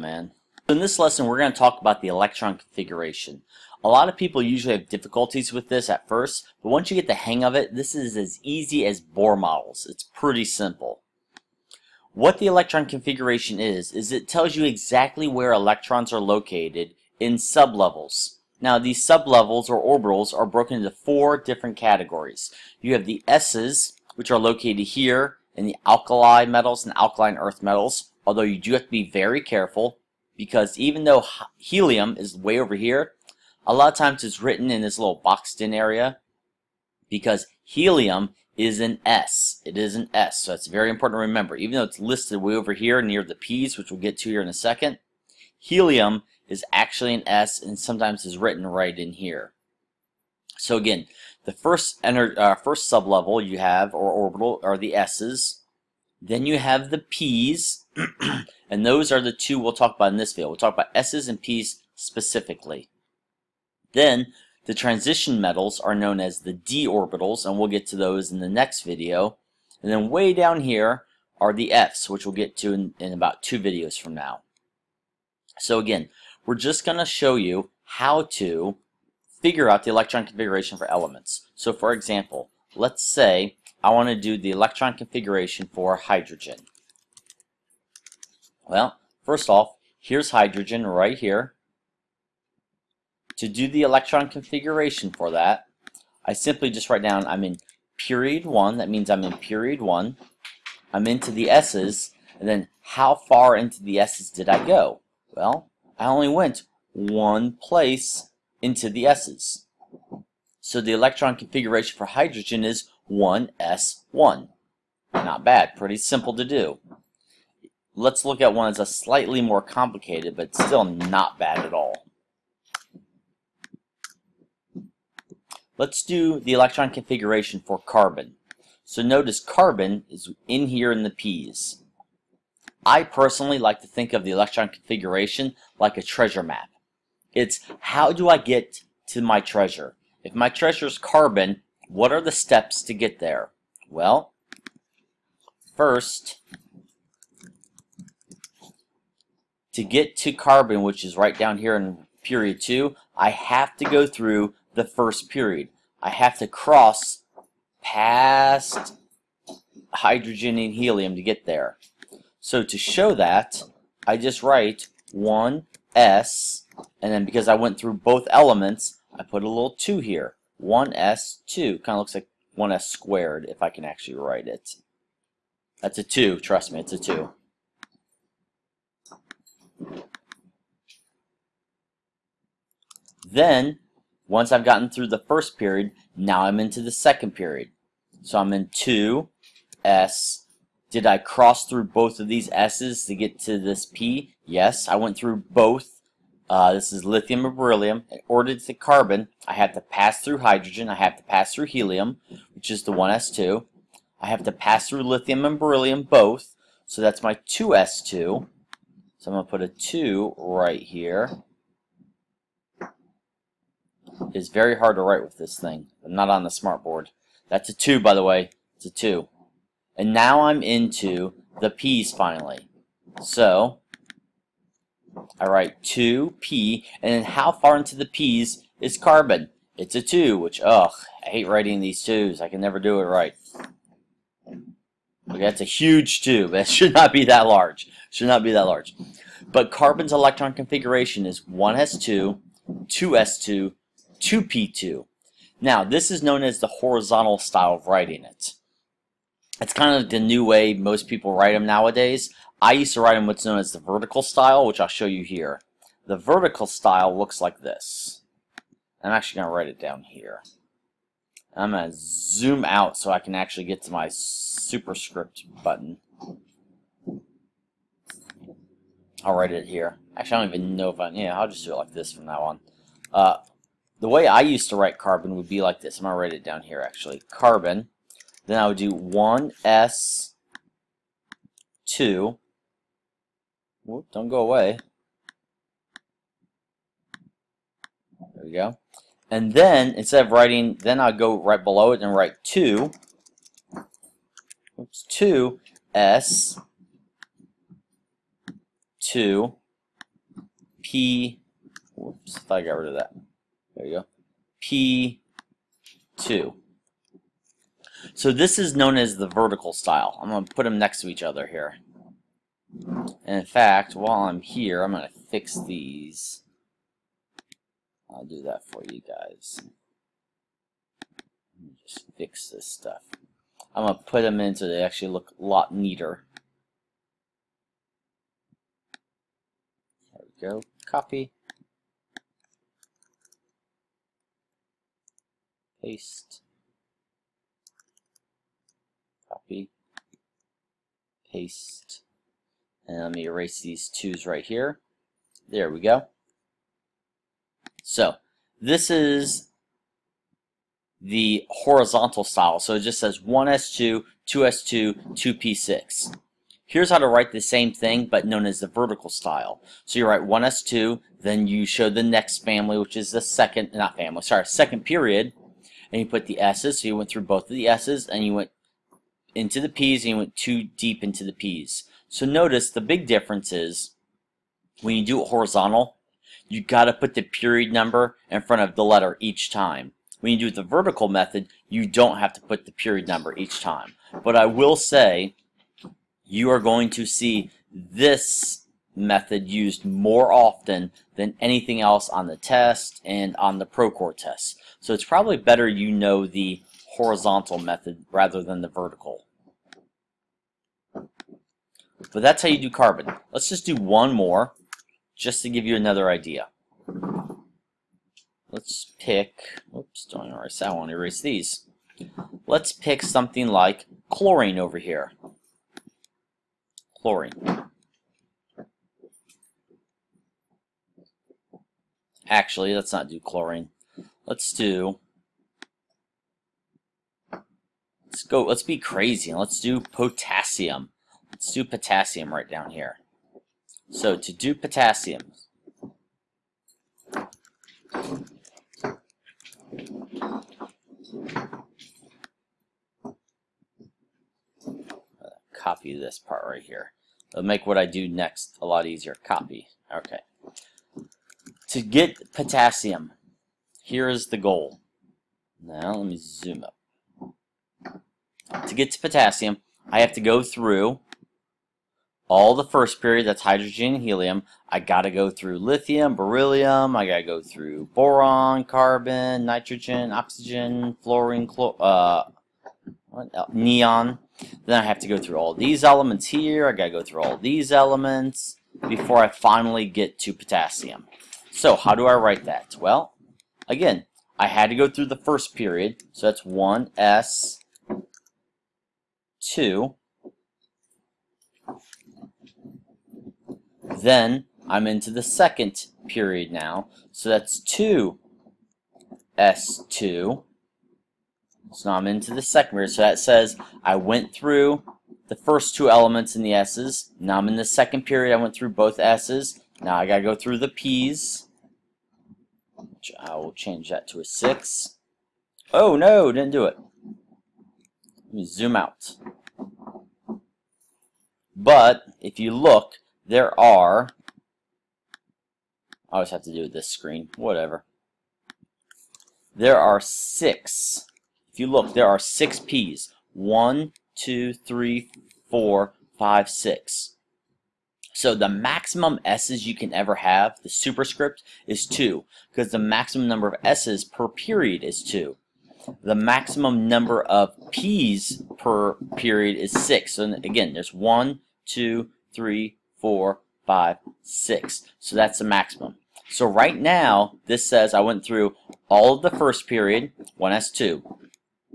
man. In this lesson, we're going to talk about the electron configuration. A lot of people usually have difficulties with this at first, but once you get the hang of it, this is as easy as Bohr models. It's pretty simple. What the electron configuration is it tells you exactly where electrons are located in sublevels. Now, these sublevels or orbitals are broken into 4 different categories. You have the S's, which are located here in the alkali metals and alkaline earth metals, although you do have to be very careful because even though helium is way over here, a lot of times it's written in this little boxed in area because helium is an S. It is an S, so it's very important to remember. Even though it's listed way over here near the P's, which we'll get to here in a second, helium is actually an S and sometimes is written right in here. So again, the first sublevel you have, or orbital, are the S's. Then you have the P's, and those are the 2 we'll talk about in this video. We'll talk about S's and P's specifically. Then the transition metals are known as the d orbitals, and we'll get to those in the next video. And then way down here are the F's, which we'll get to in about 2 videos from now. So again, we're just going to show you how to figure out the electron configuration for elements. So for example, let's say I want to do the electron configuration for hydrogen. Well, first off, here's hydrogen right here. To do the electron configuration for that, I simply just write down I'm in period 1. That means I'm in period 1. I'm into the S's, and then how far into the S's did I go? Well, I only went 1 place into the S's. So the electron configuration for hydrogen is 1s1. Not bad, pretty simple to do. Let's look at one that's a slightly more complicated, but still not bad at all. Let's do the electron configuration for carbon. So notice carbon is in here in the P's. I personally like to think of the electron configuration like a treasure map. It's how do I get to my treasure? If my treasure is carbon, what are the steps to get there? Well, first, to get to carbon, which is right down here in period 2, I have to go through the first period. I have to cross past hydrogen and helium to get there. So to show that, I just write 1s, and then because I went through both elements, I put a little 2 here. 1s2. Kind of looks like 1s squared if I can actually write it. That's a 2. Trust me, it's a 2. Then, once I've gotten through the first period, now I'm into the second period. So I'm in 2s. Did I cross through both of these S's to get to this P? Yes, I went through both. This is lithium and beryllium. In order to carbon, I have to pass through hydrogen. I have to pass through helium, which is the 1s2. I have to pass through lithium and beryllium both. So that's my 2s2. So I'm going to put a 2 right here. It's very hard to write with this thing. I'm not on the smartboard. That's a 2, by the way. It's a 2. And now I'm into the P's finally. So I write 2p, and then how far into the P's is carbon? It's a 2, which, ugh, I hate writing these 2's. I can never do it right. Okay, that's a huge 2, but it should not be that large. Should not be that large. But carbon's electron configuration is 1s2, 2s2, 2p2. Now, this is known as the horizontal style of writing it. It's kind of the new way most people write them nowadays. I used to write them what's known as the vertical style, which I'll show you here. The vertical style looks like this. I'm actually going to write it down here. I'm going to zoom out so I can actually get to my superscript button. I'll write it here. Actually, I don't even know if I'll just do it like this from now on. The way I used to write carbon would be like this. I'm going to write it down here, actually. Carbon. Then I would do 1s2. Whoop, don't go away. There we go. And then, instead of writing, then I'll go right below it and write 2. Oops, 2s 2 P, whoops, I thought I got rid of that. There you go. P2. So this is known as the vertical style. I'm going to put them next to each other here. And in fact, while I'm here, I'm going to fix these. I'll do that for you guys. Let me just fix this stuff. I'm going to put them in so they actually look a lot neater. There we go. Copy. Paste. Copy. Paste. And let me erase these 2's right here. There we go. So this is the horizontal style. So it just says 1s2, 2s2, 2p6. Here's how to write the same thing, but known as the vertical style. So you write 1s2, then you show the next family, which is the second period, and you put the s's. So you went through both of the s's, and you went into the p's, and you went too deep into the p's. So notice the big difference is when you do it horizontal, you got to put the period number in front of the letter each time. When you do the vertical method, you don't have to put the period number each time. But I will say you are going to see this method used more often than anything else on the test and on the Procore test. So it's probably better you know the horizontal method rather than the vertical. But that's how you do carbon. Let's just do one more, just to give you another idea. Let's pick, oops, don't erase that, I want to erase these. Let's pick something like chlorine over here. Chlorine. Actually, let's not do chlorine. Let's be crazy and let's do potassium. Let's do potassium right down here. So to do potassium, copy this part right here. It'll make what I do next a lot easier. Copy. Okay. To get potassium, here is the goal. Now let me zoom up. To get to potassium, I have to go through all the first period, that's hydrogen and helium. I gotta go through lithium, beryllium, I gotta go through boron, carbon, nitrogen, oxygen, fluorine, neon. Then I have to go through all these elements here. I gotta go through all these elements before I finally get to potassium. So how do I write that? Well, again, I had to go through the first period, so that's 1s2. Then I'm into the second period now, so that's 2s2. So now I'm into the second period. So that says I went through the first two elements in the s's. Now I'm in the second period. I went through both s's. Now I gotta go through the p's, which I will change that to a 6. Oh no, didn't do it. Let me zoom out. But if you look, there are, I always have to do with this screen, whatever. There are 6. If you look, there are 6 P's. 1, 2, 3, 4, 5, 6. So the maximum S's you can ever have, the superscript, is 2, because the maximum number of S's per period is 2. The maximum number of P's per period is 6. So again, there's 1, 2, 3, 4, 5, 6. So that's the maximum. So right now, this says I went through all of the first period, 1s2.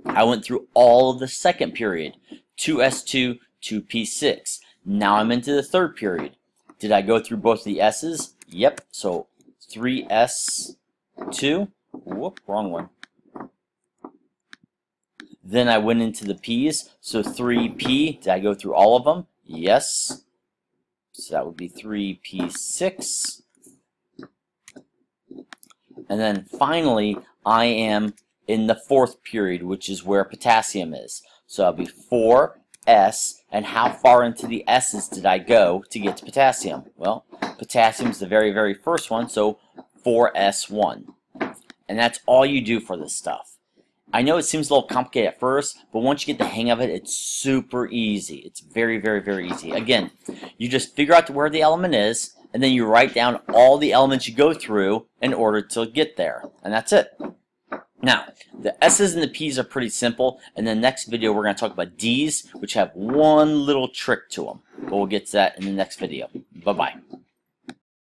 I went through all of the second period, 2s2, 2p6. Now I'm into the third period. Did I go through both of the s's? Yep. So 3s2. Whoop, wrong one. Then I went into the p's. So 3p. Did I go through all of them? Yes. So that would be 3p6. And then finally, I am in the fourth period, which is where potassium is. So I'll be 4s, And how far into the S's did I go to get to potassium? Well, potassium is the very, very first one, so 4S1. And that's all you do for this stuff. I know it seems a little complicated at first, but once you get the hang of it, it's super easy. It's very, very, very easy. Again, you just figure out where the element is, and then you write down all the elements you go through in order to get there. And that's it. Now, the S's and the P's are pretty simple. In the next video, we're going to talk about D's, which have one little trick to them. But we'll get to that in the next video. Bye-bye.